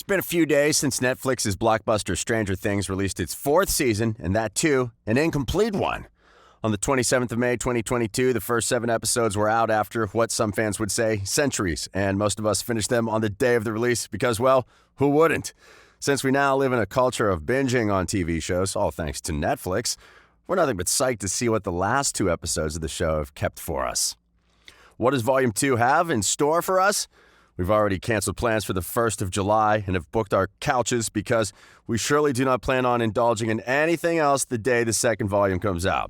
been a few days since Netflix's blockbuster Stranger Things released its fourth season, and that too, an incomplete one. On the 27th of May, 2022, the first 7 episodes were out after what some fans would say centuries, and most of us finished them on the day of the release because, well, who wouldn't? Since we now live in a culture of binging on TV shows, all thanks to Netflix, we're nothing but psyched to see what the last 2 episodes of the show have kept for us. What does Volume 2 have in store for us? We've already canceled plans for the 1st of July and have booked our couches because we surely do not plan on indulging in anything else the day the second volume comes out.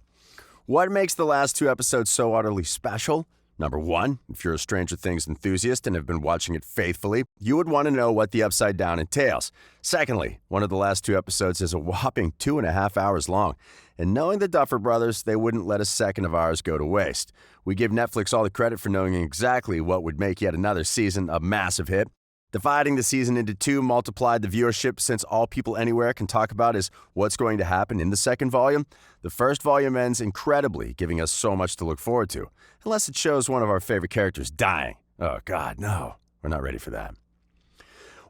What makes the last 2 episodes so utterly special? Number 1, if you're a Stranger Things enthusiast and have been watching it faithfully, you would want to know what the Upside Down entails. Secondly, one of the last 2 episodes is a whopping 2.5 hours long, and knowing the Duffer Brothers, they wouldn't let a second of ours go to waste. We give Netflix all the credit for knowing exactly what would make yet another season a massive hit. Dividing the season into 2 multiplied the viewership since all people anywhere can talk about is what's going to happen in the second volume. The first volume ends incredibly, giving us so much to look forward to. Unless it shows one of our favorite characters dying. Oh God, no. We're not ready for that.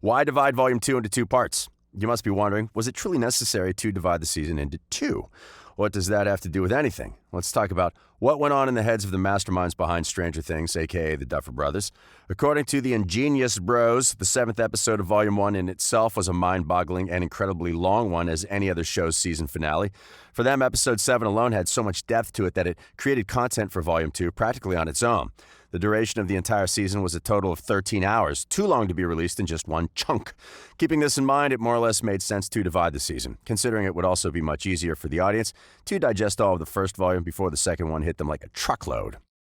Why divide Volume 2 into 2 parts? You must be wondering, was it truly necessary to divide the season into 2? What does that have to do with anything? Let's talk about what went on in the heads of the masterminds behind Stranger Things, aka the Duffer Brothers. According to the ingenious bros, the 7th episode of Volume 1 in itself was a mind-boggling and incredibly long one as any other show's season finale. For them, Episode 7 alone had so much depth to it that it created content for Volume 2 practically on its own. The duration of the entire season was a total of 13 hours, too long to be released in just one chunk. Keeping this in mind, it more or less made sense to divide the season, considering it would also be much easier for the audience to digest all of the first volume before the second one hit them like a truckload.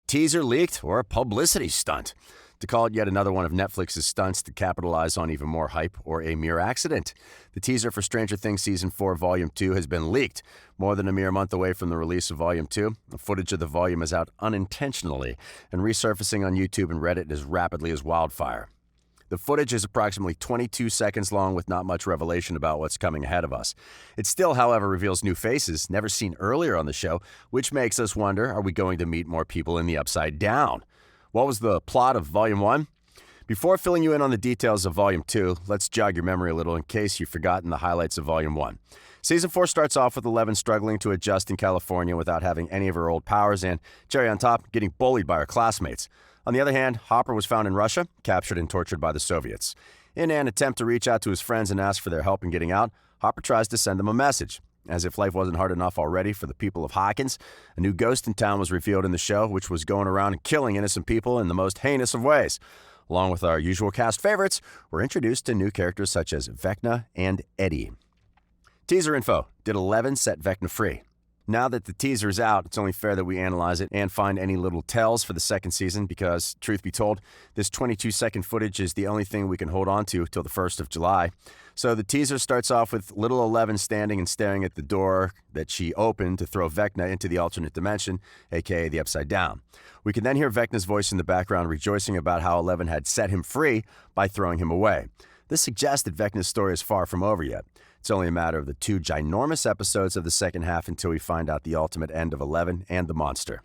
Teaser leaked or a publicity stunt? To call it yet another one of Netflix's stunts to capitalize on even more hype, or a mere accident. The teaser for Stranger Things Season 4 Volume 2 has been leaked. More than a mere month away from the release of Volume 2, the footage of the volume is out unintentionally and resurfacing on YouTube and Reddit as rapidly as wildfire. The footage is approximately 22 seconds long with not much revelation about what's coming ahead of us. It still, however, reveals new faces never seen earlier on the show, which makes us wonder, are we going to meet more people in the Upside Down? What was the plot of Volume 1? Before filling you in on the details of Volume 2, let's jog your memory a little in case you've forgotten the highlights of Volume 1. Season 4 starts off with Eleven struggling to adjust in California without having any of her old powers and, cherry on top, getting bullied by her classmates. On the other hand, Hopper was found in Russia, captured and tortured by the Soviets. In an attempt to reach out to his friends and ask for their help in getting out, Hopper tries to send them a message. As if life wasn't hard enough already for the people of Hawkins, a new ghost in town was revealed in the show, which was going around and killing innocent people in the most heinous of ways. Along with our usual cast favorites, we're introduced to new characters such as Vecna and Eddie. Teaser info. Did 11 set Vecna free? Now that the teaser is out, it's only fair that we analyze it and find any little tells for the second season because, truth be told, this 22-second footage is the only thing we can hold on to till the 1st of July. So the teaser starts off with little 11 standing and staring at the door that she opened to throw Vecna into the alternate dimension, aka the Upside Down. We can then hear Vecna's voice in the background rejoicing about how 11 had set him free by throwing him away. This suggests that Vecna's story is far from over yet. It's only a matter of the 2 ginormous episodes of the second half until we find out the ultimate end of 11 and the monster.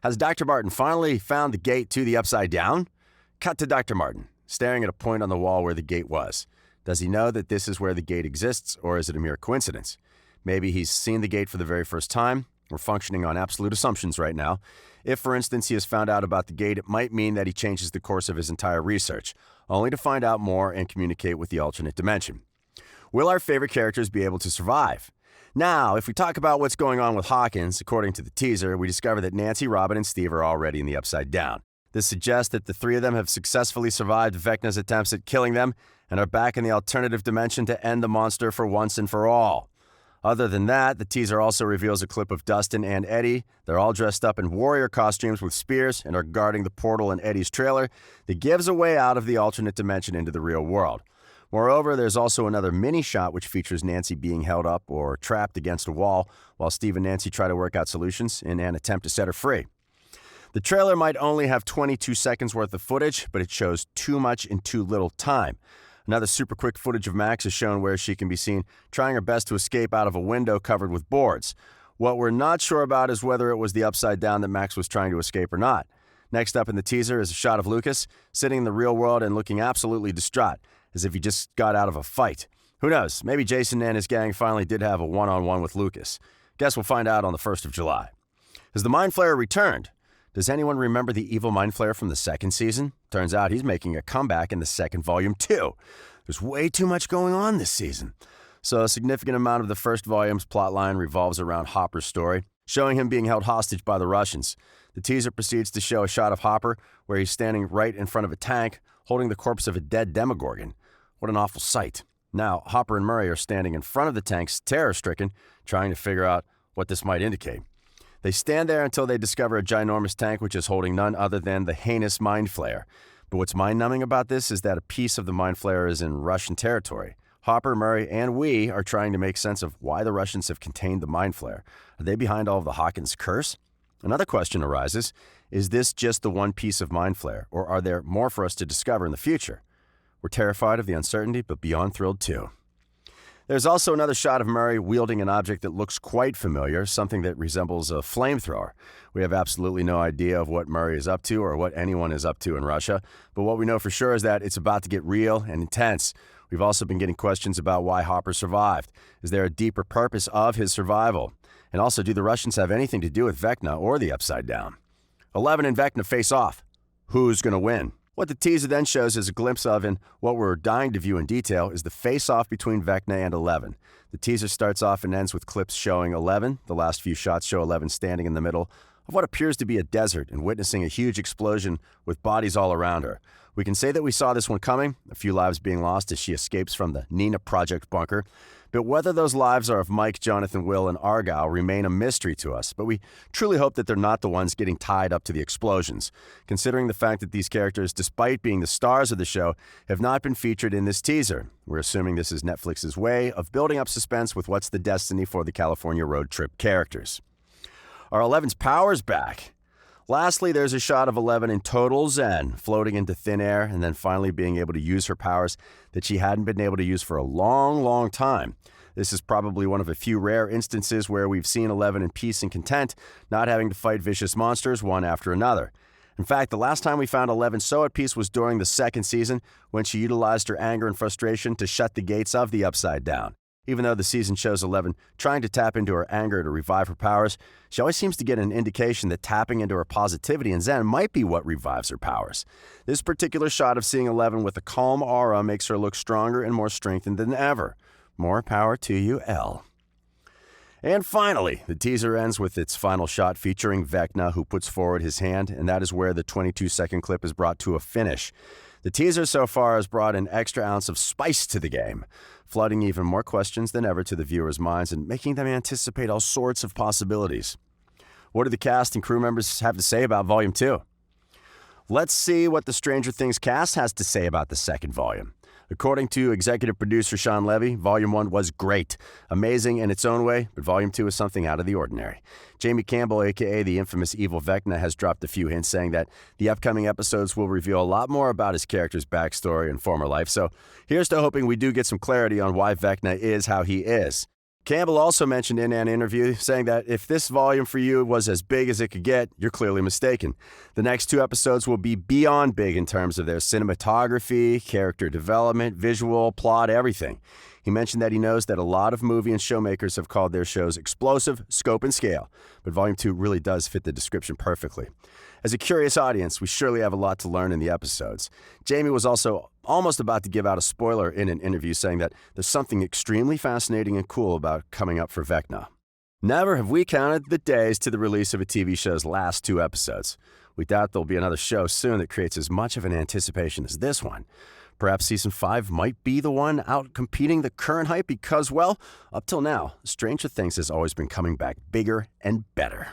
Has Dr. Martin finally found the gate to the Upside Down? Cut to Dr. Martin, staring at a point on the wall where the gate was. Does he know that this is where the gate exists, or is it a mere coincidence? Maybe he's seen the gate for the very first time. We're functioning on absolute assumptions right now. If, for instance, he has found out about the gate, it might mean that he changes the course of his entire research, only to find out more and communicate with the alternate dimension. Will our favorite characters be able to survive? Now, if we talk about what's going on with Hawkins, according to the teaser, we discover that Nancy, Robin, and Steve are already in the Upside Down. This suggests that the 3 of them have successfully survived Vecna's attempts at killing them and are back in the alternative dimension to end the monster for once and for all. Other than that, the teaser also reveals a clip of Dustin and Eddie. They're all dressed up in warrior costumes with spears and are guarding the portal in Eddie's trailer that gives a way out of the alternate dimension into the real world. Moreover, there's also another mini shot which features Nancy being held up or trapped against a wall while Steve and Nancy try to work out solutions in an attempt to set her free. The trailer might only have 22 seconds worth of footage, but it shows too much in too little time. Another super quick footage of Max is shown where she can be seen trying her best to escape out of a window covered with boards. What we're not sure about is whether it was the Upside Down that Max was trying to escape or not. Next up in the teaser is a shot of Lucas sitting in the real world and looking absolutely distraught. as if he just got out of a fight. Who knows? Maybe Jason and his gang finally did have a one-on-one with Lucas. Guess we'll find out on the 1st of July. Has the Mind Flayer returned? Does anyone remember the evil Mind Flayer from the second season? Turns out he's making a comeback in the second volume too. There's way too much going on this season. So a significant amount of the first volume's plotline revolves around Hopper's story, showing him being held hostage by the Russians. The teaser proceeds to show a shot of Hopper where he's standing right in front of a tank, holding the corpse of a dead Demogorgon. What an awful sight. Now, Hopper and Murray are standing in front of the tanks, terror-stricken, trying to figure out what this might indicate. They stand there until they discover a ginormous tank which is holding none other than the heinous Mind Flayer. But what's mind-numbing about this is that a piece of the Mind Flayer is in Russian territory. Hopper, Murray, and we are trying to make sense of why the Russians have contained the Mind Flayer. Are they behind all of the Hawkins curse? Another question arises, is this just the one piece of Mind Flayer, or are there more for us to discover in the future? We're terrified of the uncertainty, but beyond thrilled too. There's also another shot of Murray wielding an object that looks quite familiar, something that resembles a flamethrower. We have absolutely no idea of what Murray is up to or what anyone is up to in Russia, but what we know for sure is that it's about to get real and intense. We've also been getting questions about why Hopper survived. Is there a deeper purpose of his survival? And also, do the Russians have anything to do with Vecna or the Upside Down? 11 and Vecna face off. Who's going to win? What the teaser then shows is a glimpse of, and what we're dying to view in detail, is the face-off between Vecna and 11. The teaser starts off and ends with clips showing 11. The last few shots show 11 standing in the middle of what appears to be a desert and witnessing a huge explosion with bodies all around her. We can say that we saw this one coming, a few lives being lost as she escapes from the Nina Project bunker. But whether those lives are of Mike, Jonathan, Will, and Argyle remain a mystery to us, but we truly hope that they're not the ones getting tied up to the explosions, considering the fact that these characters, despite being the stars of the show, have not been featured in this teaser. We're assuming this is Netflix's way of building up suspense with what's the destiny for the California road trip characters. Are 11's powers back? Lastly, there's a shot of 11 in total zen, floating into thin air and then finally being able to use her powers that she hadn't been able to use for a long, long time. This is probably one of a few rare instances where we've seen 11 in peace and content, not having to fight vicious monsters one after another. In fact, the last time we found 11 so at peace was during the second season, when she utilized her anger and frustration to shut the gates of the Upside Down. Even though the season shows 11 trying to tap into her anger to revive her powers, she always seems to get an indication that tapping into her positivity and zen might be what revives her powers. This particular shot of seeing 11 with a calm aura makes her look stronger and more strengthened than ever. More power to you, Elle. And finally, the teaser ends with its final shot featuring Vecna, who puts forward his hand, and that is where the 22-second clip is brought to a finish. The teaser so far has brought an extra ounce of spice to the game, flooding even more questions than ever to the viewers' minds and making them anticipate all sorts of possibilities. What do the cast and crew members have to say about Volume 2? Let's see what the Stranger Things cast has to say about the second volume. According to executive producer Sean Levy, Volume 1 was great, amazing in its own way, but Volume 2 is something out of the ordinary. Jamie Campbell, a.k.a. the infamous Evil Vecna, has dropped a few hints saying that the upcoming episodes will reveal a lot more about his character's backstory and former life, so here's to hoping we do get some clarity on why Vecna is how he is. Campbell also mentioned in an interview saying that if this volume for you was as big as it could get, you're clearly mistaken. The next 2 episodes will be beyond big in terms of their cinematography, character development, visual, plot, everything. He mentioned that he knows that a lot of movie and showmakers have called their shows explosive, scope, and scale, but Volume 2 really does fit the description perfectly. As a curious audience, we surely have a lot to learn in the episodes. Jamie was also almost about to give out a spoiler in an interview saying that there's something extremely fascinating and cool about coming up for Vecna. Never have we counted the days to the release of a TV show's last 2 episodes. We doubt there'll be another show soon that creates as much of an anticipation as this one. Perhaps Season 5 might be the one out competing the current hype because, well, up till now, Stranger Things has always been coming back bigger and better.